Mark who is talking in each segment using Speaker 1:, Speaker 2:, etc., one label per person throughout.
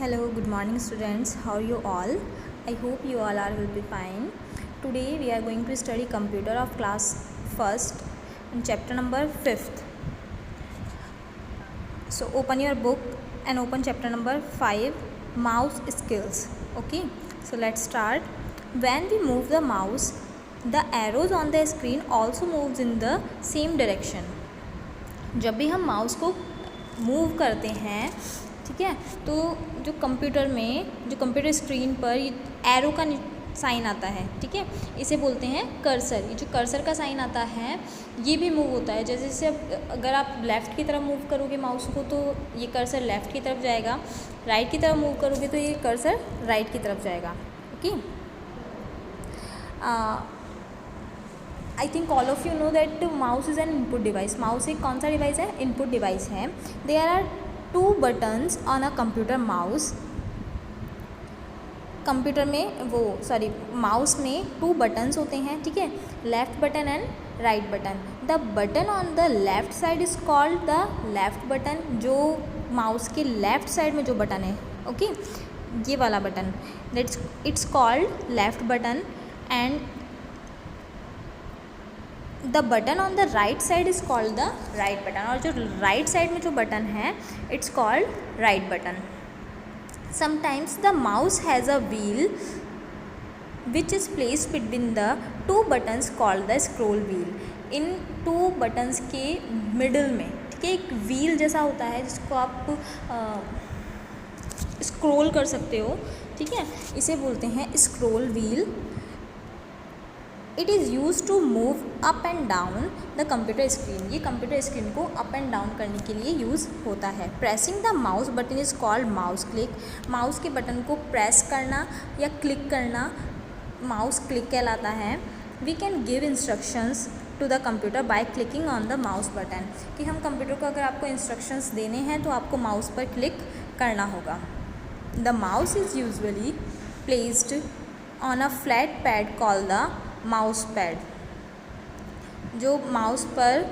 Speaker 1: Hello, good morning students. How are you all? I hope you all will be fine. Today we are going to study computer of class 1st and chapter number 5th. So open your book and open chapter number 5, mouse skills. Okay, so let's start. When we move the mouse, the arrows on the screen also moves in the same direction. जब भी हम mouse को move करते हैं, ठीक है, तो जो कंप्यूटर स्क्रीन पर एरो का साइन आता है, ठीक है, इसे बोलते हैं कर्सर। ये जो कर्सर का साइन आता है ये भी मूव होता है। जैसे अगर आप लेफ़्ट की तरफ मूव करोगे माउस को तो ये कर्सर लेफ़्ट की तरफ जाएगा, राइट की तरफ मूव करोगे तो ये कर्सर राइट की तरफ जाएगा। Okay, I think all of you know that mouse is an input device. Mouse एक कौन सा डिवाइस है? इनपुट डिवाइस है। There are 2 buttons on a computer mouse. Mouse में 2 buttons होते हैं, ठीक है, left button and right button. The button on the left side is called the left button. जो माउस के लेफ़्ट साइड में जो बटन है, ओके, ये वाला button, it's called left button. And the button on the right side is called the right button. और जो right side में जो बटन है it's called right button. Sometimes the mouse has a wheel which is placed between the 2 buttons called the scroll wheel. In 2 buttons के middle में, ठीक है, एक व्हील जैसा होता है जिसको आप स्क्रोल कर सकते हो, ठीक है, इसे बोलते हैं scroll wheel. It is use to move up and down the computer screen. ये कंप्यूटर स्क्रीन को अप एंड डाउन करने के लिए यूज़ होता है। Pressing the mouse button is called mouse click. Mouse के बटन को प्रेस करना या क्लिक करना माउस क्लिक कहलाता है। We can give instructions to the computer by clicking on the mouse button. कि हम कंप्यूटर को अगर आपको इंस्ट्रक्शंस देने हैं तो आपको माउस पर क्लिक करना होगा। The mouse is usually placed on a flat pad called the mouse pad. जो माउस पर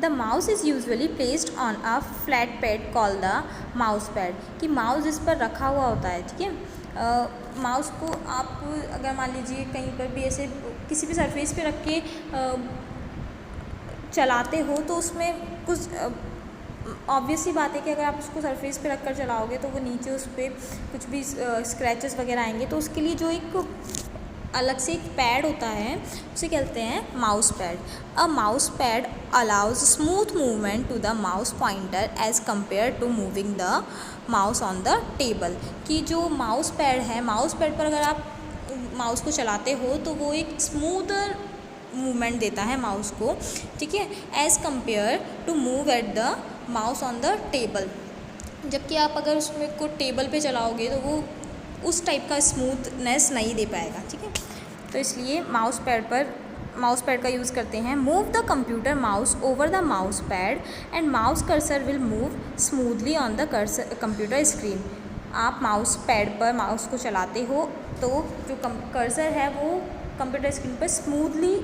Speaker 1: the mouse is usually placed on a flat pad call the mouse pad. कि माउस इस पर रखा हुआ होता है, ठीक है। माउस को आप अगर मान लीजिए कहीं पर भी ऐसे किसी भी सरफेस पे रख के चलाते हो तो उसमें कुछ ऑब्वियस सी बात है कि अगर आप उसको सरफेस पे रख कर चलाओगे तो वो नीचे उस पर कुछ भी स्क्रैचेस वगैरह आएंगे। तो उसके लिए जो एक अलग से एक पैड होता है उसे कहते हैं mouse pad. A mouse pad allows smooth movement to the mouse pointer as compare to moving the mouse on the table. कि जो माउस पैड है, माउस पैड पर अगर आप माउस को चलाते हो तो वो एक स्मूथर मूवमेंट देता है माउस को, ठीक है, as compare to move at the mouse on the table. जबकि आप अगर उसमें को टेबल पे चलाओगे तो वो उस टाइप का स्मूथनेस नहीं दे पाएगा, ठीक है। तो इसलिए माउस पैड का यूज़ करते हैं। Move the computer mouse over the mouse pad and mouse cursor will move smoothly on the computer screen. आप माउस पैड पर माउस को चलाते हो तो जो कर्सर है वो कंप्यूटर स्क्रीन पर स्मूथली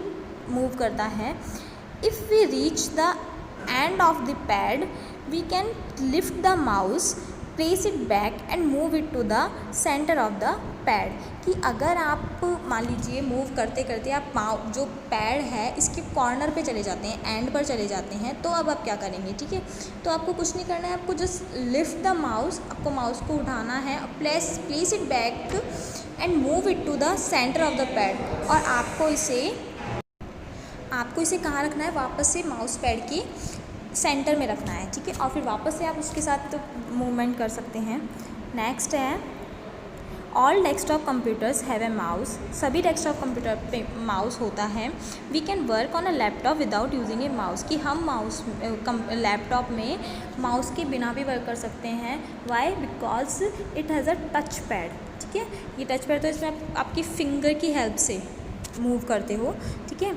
Speaker 1: मूव करता है। If we reach the end of the pad we can lift the mouse, place it back and move it to the centre of the pad. कि अगर आप मान लीजिए मूव करते करते आप जो पैड है इसके कॉर्नर पे चले जाते हैं, एंड पर चले जाते हैं, तो अब आप क्या करेंगे, ठीक है। तो आपको कुछ नहीं करना है, आपको जस्ट लिफ्ट द माउस, आपको माउस को उठाना है, place it back and move it to the centre of the pad. और आपको इसे कहाँ रखना है? वापस से माउस पैड की सेंटर में रखना है, ठीक है। और फिर वापस से आप उसके साथ मूवमेंट कर सकते हैं। नेक्स्ट है all desktop computers have a mouse. सभी डेस्कटॉप कंप्यूटर पे माउस होता है। We can work on a laptop without using a mouse. कि हम लैपटॉप में माउस के बिना भी वर्क कर सकते हैं। Why? Because it has a touch pad, ठीक है। ये टच पैड तो इसमें आपकी फिंगर की हेल्प से मूव करते हो, ठीक है।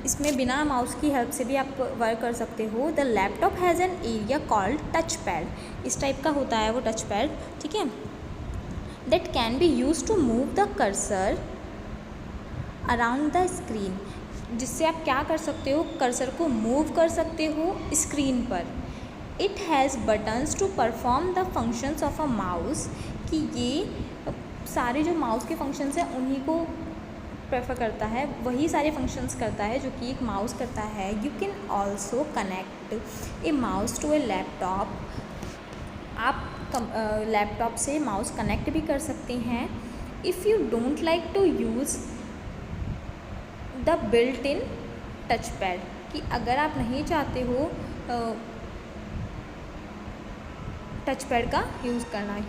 Speaker 1: इसमें बिना माउस की हेल्प से भी आप वर्क कर सकते हो। The laptop has an area called touch pad. इस टाइप का होता है वो टच पैड, ठीक है। That can be use to move the cursor around the screen. जिससे आप क्या कर सकते हो? कर्सर को मूव कर सकते हो स्क्रीन पर। It has buttons to perform the functions of a mouse, कि ये सारे जो माउस के फंक्शंस हैं उन्हीं को प्रेफर करता है, वही सारे फंक्शंस करता है जो कि एक माउस करता है। You can also connect a mouse to a laptop, आप लैपटॉप से माउस कनेक्ट भी कर सकते हैं। If you don't like to use the built in touch pad, कि अगर आप नहीं चाहते हो टच पैड का यूज़ करना।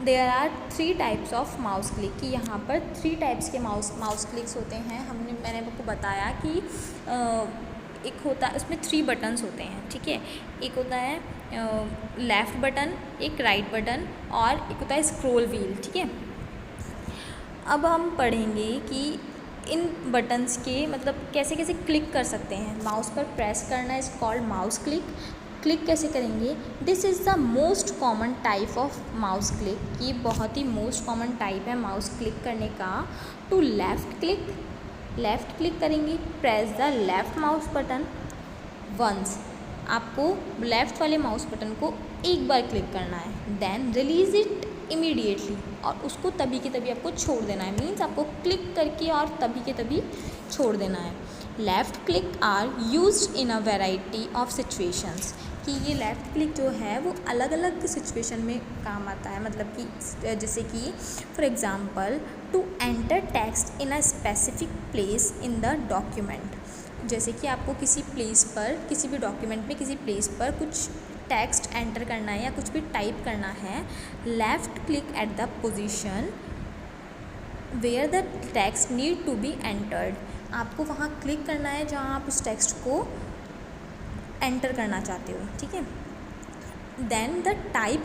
Speaker 1: There are 3 types of mouse click, कि यहाँ पर 3 टाइप्स के माउस क्लिक्स होते हैं। मैंने आपको बताया कि एक होता है उसमें 3 बटन्स होते हैं, ठीक है। एक होता है लेफ़्ट बटन, एक राइट बटन और एक होता है स्क्रॉल व्हील, ठीक है। अब हम पढ़ेंगे कि इन बटन्स के मतलब कैसे कैसे क्लिक कर सकते हैं। माउस पर प्रेस करना is called mouse click. Click कैसे करेंगे? This is the most common type of mouse click, ये बहुत ही मोस्ट कॉमन टाइप है माउस क्लिक करने का। टू लेफ़्ट क्लिक करेंगे, press the left mouse button once, आपको लेफ़्ट वाले माउस बटन को एक बार क्लिक करना है। देन रिलीज़ इट इमीडिएटली, और उसको तभी के तभी आपको छोड़ देना है। मीन्स आपको क्लिक करके और तभी के तभी छोड़ देना है। Left click are used in a variety of situations, कि ये लेफ़्ट क्लिक जो है वो अलग अलग सिचुएशन में काम आता है। मतलब कि जैसे कि for example to enter text in a specific place in the document, जैसे कि आपको किसी प्लेस पर, किसी भी डॉक्यूमेंट में किसी प्लेस पर कुछ टेक्स्ट एंटर करना है या कुछ भी टाइप करना है। Left click at the position where the text need to be entered, आपको वहाँ क्लिक करना है जहाँ आप उस टेक्स्ट को एंटर करना चाहते हो, ठीक है। Then the type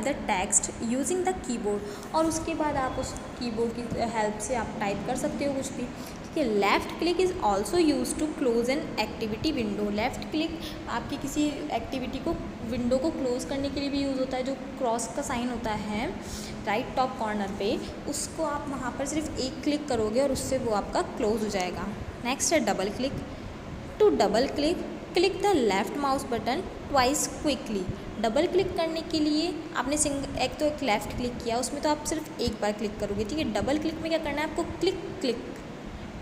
Speaker 1: the text using the keyboard, और उसके बाद आप उस कीबोर्ड की हेल्प से आप टाइप कर सकते हो कुछ भी, ठीक है। Left click is also use to close an activity window, left click आपकी किसी एक्टिविटी को विंडो को क्लोज करने के लिए भी यूज़ होता है। जो क्रॉस का साइन होता है राइट टॉप कॉर्नर पे, उसको आप वहाँ पर सिर्फ एक क्लिक करोगे और उससे वो आपका क्लोज हो जाएगा। नेक्स्ट है double click. To double click the left mouse button twice quickly, double click करने के लिए आपने एक लेफ़्ट क्लिक किया, उसमें तो आप सिर्फ एक बार क्लिक करोगे, ठीक है। डबल क्लिक में क्या करना है, आपको क्लिक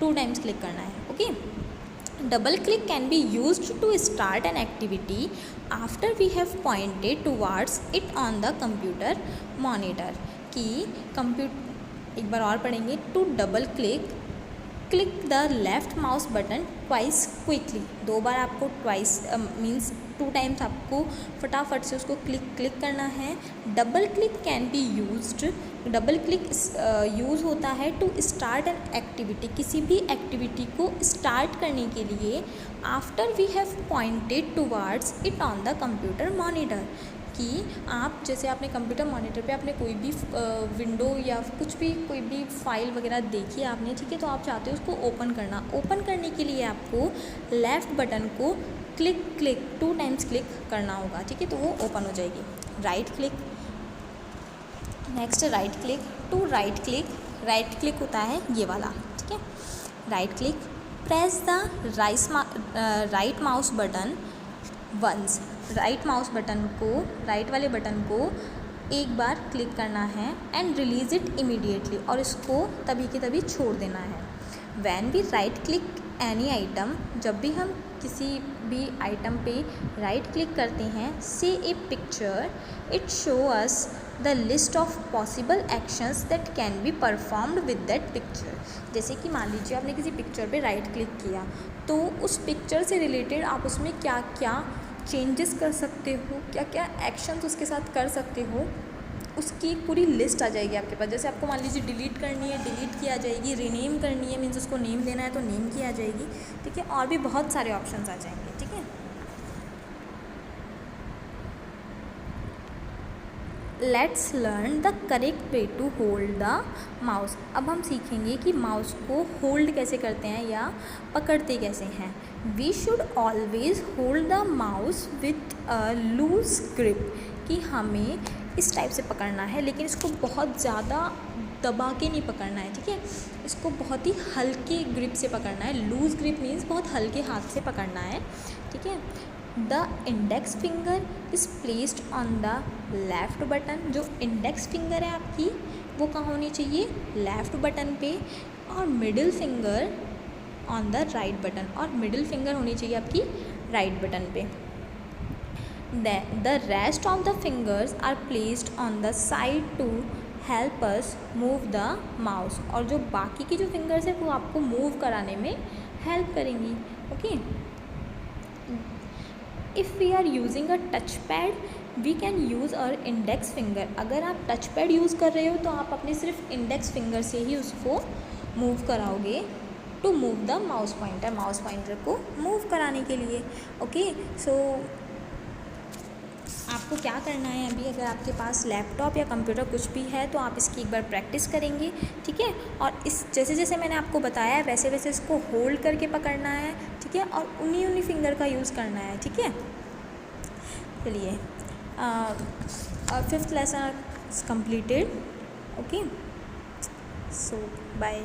Speaker 1: 2 टाइम्स क्लिक करना है, okay. Double click can be used to start an activity after we have pointed towards it on the computer monitor, कि एक बार और पढ़ेंगे। To double click the left mouse button twice quickly, 2 बार आपको twice means 2 times आपको फटाफट से उसको क्लिक करना है। Double click can be used, double click use होता है टू स्टार्ट एन एक्टिविटी, किसी भी एक्टिविटी को स्टार्ट करने के लिए after we have pointed towards it on the computer monitor, कि आप जैसे आपने कंप्यूटर मॉनिटर पे आपने कोई भी विंडो या कुछ भी कोई भी फाइल वगैरह देखी आपने, ठीक है, तो आप चाहते हो उसको ओपन करने के लिए आपको लेफ़्ट बटन को क्लिक 2 टाइम्स क्लिक करना होगा, ठीक है, तो वो ओपन हो जाएगी। Right click, next right click. To right click होता है ये वाला, ठीक है। Right click, press the right mouse button once, right वाले बटन को एक बार क्लिक करना है एंड रिलीज़ इट इमीडिएटली, और इसको तभी के तभी छोड़ देना है। When we right click any item, जब भी हम किसी भी आइटम पे राइट क्लिक करते हैं, say a picture, it show us the list of possible actions that can be performed with that picture, जैसे कि मान लीजिए आपने किसी पिक्चर पे राइट क्लिक किया, तो उस पिक्चर से रिलेटेड आप उसमें क्या क्या चेंजेस कर सकते हो, क्या क्या एक्शंस उसके साथ कर सकते हो, उसकी एक पूरी लिस्ट आ जाएगी आपके पास। जैसे आपको मान लीजिए डिलीट करनी है, डिलीट की आ जाएगी, रीनेम करनी है मीन्स उसको नेम देना है तो नेम की आ जाएगी, ठीक है, और भी बहुत सारे ऑप्शंस आ जाएंगे, ठीक है। Let's learn the correct way to hold the mouse. अब हम सीखेंगे कि माउस को होल्ड कैसे करते हैं या पकड़ते कैसे हैं। We should always hold the mouse with a loose grip, कि हमें इस टाइप से पकड़ना है, लेकिन इसको बहुत ज़्यादा दबा के नहीं पकड़ना है, ठीक है, इसको बहुत ही हल्के ग्रिप से पकड़ना है। लूज़ ग्रिप मीन्स बहुत हल्के हाथ से पकड़ना है, ठीक है। The index finger is placed on the left button. जो इंडेक्स फिंगर है आपकी वो कहाँ होनी चाहिए, लेफ़्ट बटन पे, और middle finger on the right button, और मिडिल फिंगर होनी चाहिए आपकी राइट बटन पे। The rest of the fingers are placed on the side to help us move the mouse. और जो बाकी की जो फिंगर्स है वो आपको मूव कराने में हेल्प करेंगी। Okay, if we are using a touch pad we can use our index finger. अगर आप टच पैड यूज़ कर रहे हो तो आप अपने सिर्फ इंडेक्स फिंगर से ही उसको मूव कराओगे to move the mouse pointer को मूव कराने के लिए। ओके, सो आपको क्या करना है अभी, अगर आपके पास लैपटॉप या कंप्यूटर कुछ भी है तो आप इसकी एक बार प्रैक्टिस करेंगे, ठीक है। और इस जैसे जैसे मैंने आपको बताया है वैसे वैसे इसको होल्ड करके पकड़ना है, ठीक है, और उन्हीं फिंगर का यूज़ करना है, ठीक है। चलिए, 5th lesson is completed. Okay, so bye.